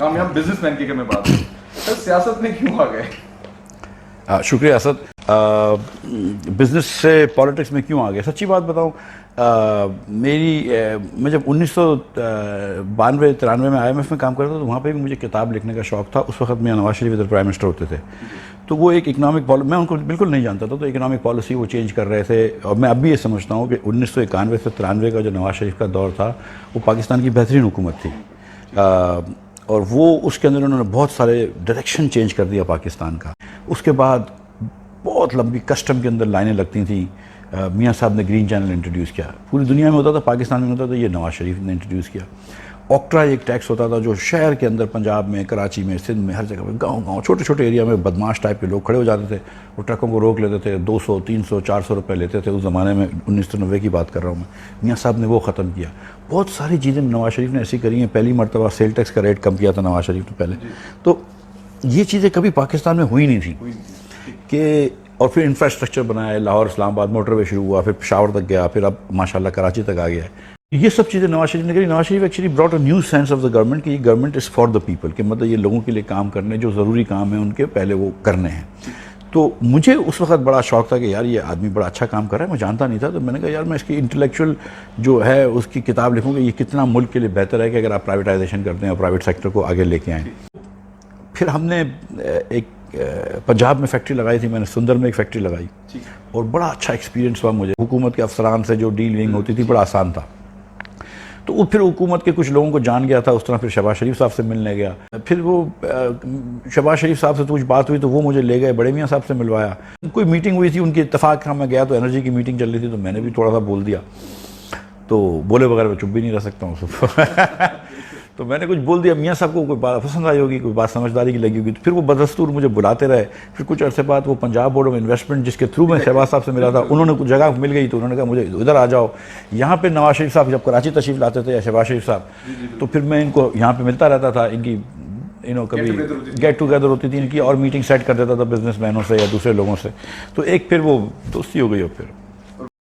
कामयाब बिजनेसमैन की अगर मैं बात करूँ, तो सियासत में क्यों आ गए? शुक्रिया असद। बिज़नेस से पॉलिटिक्स में क्यों आ गया? सच्ची बात बताऊं, मैं जब 1992-93 में IMF में काम करता था, तो वहाँ पे भी मुझे किताब लिखने का शौक़ था। उस वक्त मियां नवाज शरीफ इधर प्राइम मिनिस्टर होते थे, तो वो एक इकनॉमिक पॉलिसी, मैं उनको बिल्कुल नहीं जानता था, तो इकनॉमिक पॉलिसी वो चेंज कर रहे थे। और मैं अब भी ये समझता हूँ कि 1991 से 93 का जो नवाज शरीफ का दौर था, वो पाकिस्तान की बेहतरीन हुकूमत थी। और वो उसके अंदर उन्होंने बहुत सारे डायरेक्शन चेंज कर दिया पाकिस्तान का। उसके बाद बहुत लंबी कस्टम के अंदर लाइनें लगती थी। मियाँ साहब ने ग्रीन चैनल इंट्रोड्यूस किया, पूरी दुनिया में होता था, पाकिस्तान में होता था, ये नवाज शरीफ ने इंट्रोड्यूस किया। ऑक्ट्रा एक टैक्स होता था जो शहर के अंदर, पंजाब में, कराची में, सिंध में, हर जगह पे, गांव छोटे छोटे एरिया में बदमाश टाइप के लोग खड़े हो जाते थे, वो ट्रकों को रोक लेते थे, 200, 300, 400 रुपये लेते थे उस ज़माने में। 1990 की बात कर रहा हूँ मैं। मियाँ साहब ने वो ख़त्म किया। बहुत सारी चीज़ें नवाज शरीफ ने ऐसी करी हैं। पहली मरतबा सेल टैक्स का रेट कम किया था नवाज शरीफ ने पहले। तो ये चीज़ें कभी पाकिस्तान में हुई नहीं थी कि। और फिर इंफ्रास्ट्रक्चर बनाया, लाहौर इस्लामाबाद मोटरवे शुरू हुआ, फिर पेशावर तक गया, फिर अब माशाल्लाह कराची तक आ गया है। ये सब चीज़ें नवाज शरीफ ने करी। Nawaz Sharif actually brought a new sense of the government कि ये government is for the people, कि मतलब ये लोगों के लिए काम करने, जो ज़रूरी काम है उनके पहले वो करने हैं। तो मुझे उस वक्त बड़ा शौक था कि यार ये आदमी बड़ा अच्छा काम कर रहा है, मैं जानता नहीं था। तो मैंने कहा यार मैं इसकी इंटेलेक्चुअल जो है उसकी किताब लिखूँगा, ये कितना मुल्क के लिए बेहतर है कि अगर आप प्राइवेटाइजेशन करते हैं और प्राइवेट सेक्टर को आगे लेके आएँ। फिर हमने एक पंजाब में फैक्ट्री लगाई थी, मैंने सुंदर में एक फैक्ट्री लगाई, और बड़ा अच्छा एक्सपीरियंस हुआ मुझे। हुकूमत के अफसरान से जो डीलिंग होती थी बड़ा आसान था। तो वो फिर हुकूमत के कुछ लोगों को जान गया था, उस तरह फिर शहबाज शरीफ साहब से मिलने गया। फिर वो शहबाज शरीफ साहब से कुछ बात हुई तो वो मुझे ले गए, बड़े मियाँ साहब से मिलवाया। कोई मीटिंग हुई थी उनकी, इत्तेफाक था, मैं गया तो एनर्जी की मीटिंग चल रही थी, तो मैंने भी थोड़ा सा बोल दिया। तो बोले बगैर मैं चुप भी नहीं रह सकता हूँ तो मैंने कुछ बोल दिया। मियाँ साहब को कोई बात पसंद आई होगी, कोई बात समझदारी की लगी होगी, तो फिर वो बदस्तूर मुझे बुलाते रहे। फिर कुछ अरसे बाद वो पंजाब बोर्ड ऑफ इन्वेस्टमेंट, जिसके थ्रू मैं शहबाज साहब से मिला था, उन्होंने कुछ जगह मिल गई, तो उन्होंने कहा मुझे इधर आ जाओ। यहाँ पे नवाज शरीफ साहब जब कराची तशरीफ लाते थे या शहबाज शरीफ साहब, तो फिर मैं इनको यहाँ पे मिलता रहता था। इनकी कभी गेट टुगेदर होती थी इनकी, और मीटिंग सेट कर देता था बिजनेसमैनों से या दूसरे लोगों से। तो एक फिर वो दोस्ती हो गई। और फिर